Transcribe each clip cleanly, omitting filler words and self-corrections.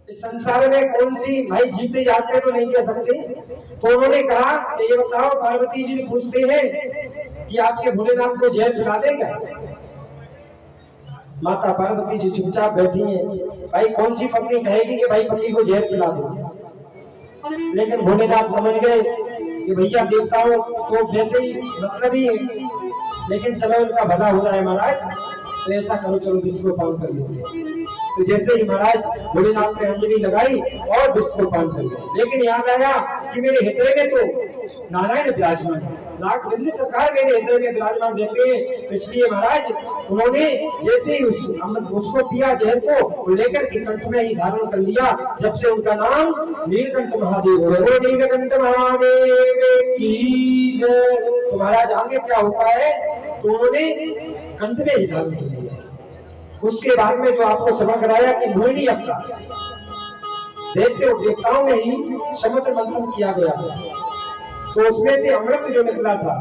इस संसार में कौन सी भाई जीते जाते तो नहीं कह सकते। तो उन्होंने कहा ये बताओ, पार्वती जी पूछते हैं कि आपके भोलेनाथ को जहर पिला देगा। माता पार्वती जी चुपचाप बैठी हैं। भाई कौन सी पत्नी कहेगी कि भाई पति को जहर पिला दो। लेकिन भोलेनाथ समझ गए कि भैया देवताओं तो वैसे ही मतलब ही है, लेकिन चलो उनका भला हो रहा है महाराज, तो ऐसा करो चलो विश्व को पान कर लेते। तो जैसे ही महाराज भोलेनाथ ने अंजलि लगाई और विश्व को पान कर लिया। लेकिन याद आया कि मेरे हृदय में तो नारायण विराजमान है, नाग बिंद सरकार मेरे हृदय में विराजमान रहते हैं। तो इसलिए महाराज उन्होंने जैसे ही उसको पिया जहर को लेकर के कंठ में ही धारण कर लिया। जब से उनका नाम नीलकंठ महादेव हो। नीलकंठ महादेव की जय। तो महाराज आगे क्या होता है, तो उन्होंने कंठ में ही धारण कर लिया। उसके बाद में जो आपको समझ कराया कि मोहिनी अवतार देवताओं में ही समुद्र मंथन किया गया था। तो उसमें से अमृत जो निकला था,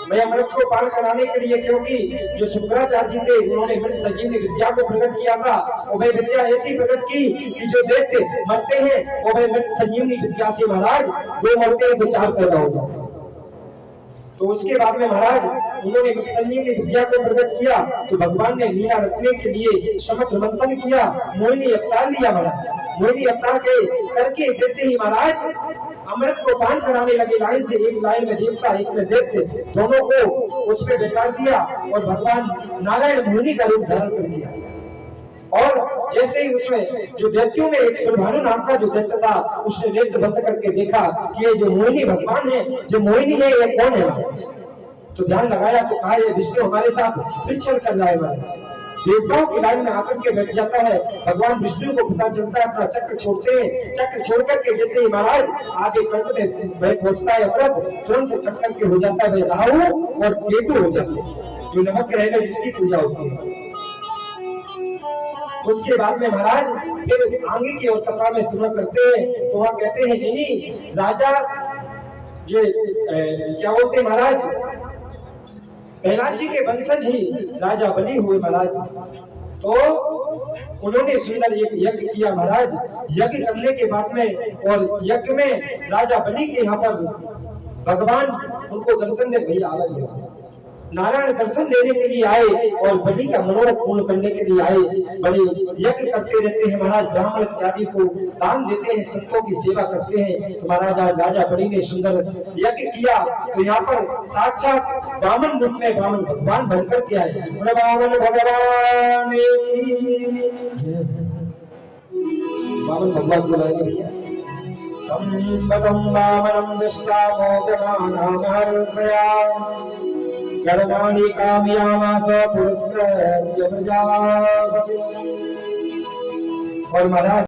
मैं अमृत को पान कराने के लिए, क्योंकि जो शुक्राचार्य जी थे उन्होंने मृत संजीवनी विद्या को प्रकट किया था। और वह विद्या ऐसी प्रकट की कि जो दैत्य मरते हैं और वह मृत संजीवनी विद्या से महाराज दो मरते हैं तो चार पैदा हो जाते हैं। तो उसके बाद में महाराज उन्होंने संजीवनी विद्या को प्रकट किया। तो भगवान ने लीला रखने के लिए समुद्र मंथन किया, मोहिनी अवतार लिया। महाराज मोहिनी अवतार के करके जैसे ही महाराज अमृत को पान कराने लगे, लाइन से एक लाइन में देवता एक में दैत्य, दोनों को उसमें बैठा दिया और भगवान नारायण मोहिनी का रूप धारण कर दिया। और जैसे ही उसमें जो दैत्यों में एक सुरभानु नाम का जो दैत्य था, उसने नेत्र बंद करके देखा कि ये जो मोहिनी भगवान है, जो मोहिनी है, ये कौन है। तो ध्यान लगाया तो कहा ये विष्णु हमारे साथ परीक्षण कर रहा है। महाराज देवताओं की लाइन में आकर के बैठ जाता है। भगवान विष्णु को पता चलता है, अपना चक्र छोड़ते हैं। चक्र छोड़ करके जैसे ही महाराज आगे कंठ में पहुंचता है अमृत, तुरंत टक्कर के हो जाता है राहु और केतु हो जाते हैं, जो नमक रहेगा जिसकी पूजा होती है। उसके बाद में महाराज फिर आगे की और कथा में सुना करते हैं। तो वहां कहते हैं इन्हीं राजा जो क्या बोलते हैं महाराज, प्रहलाद जी के वंशज ही राजा बलि हुए महाराज। तो उन्होंने सुंदर एक यज्ञ किया महाराज। यज्ञ करने के बाद में और यज्ञ में राजा बलि के यहाँ पर भगवान उनको दर्शन दे, भैया आवाज नारायण दर्शन देने के लिए आए और बलि का मनोरथ पूर्ण करने के लिए आए। बलि यज्ञ करते रहते हैं महाराज, ब्राह्मण इत्यादि को दान देते हैं, संतों की सेवा करते हैं। तो महाराज राजा बलि ने सुंदर यज्ञ किया। तो यहाँ पर साक्षात ब्राह्मण रूप में ब्राह्मण भगवान बनकर के आए। ब्राह्मण भगवान भगवान बुलाएंगे भैया। कर्माणि कामयामास पुरस्कृत्य प्रजापतिम्। और महाराज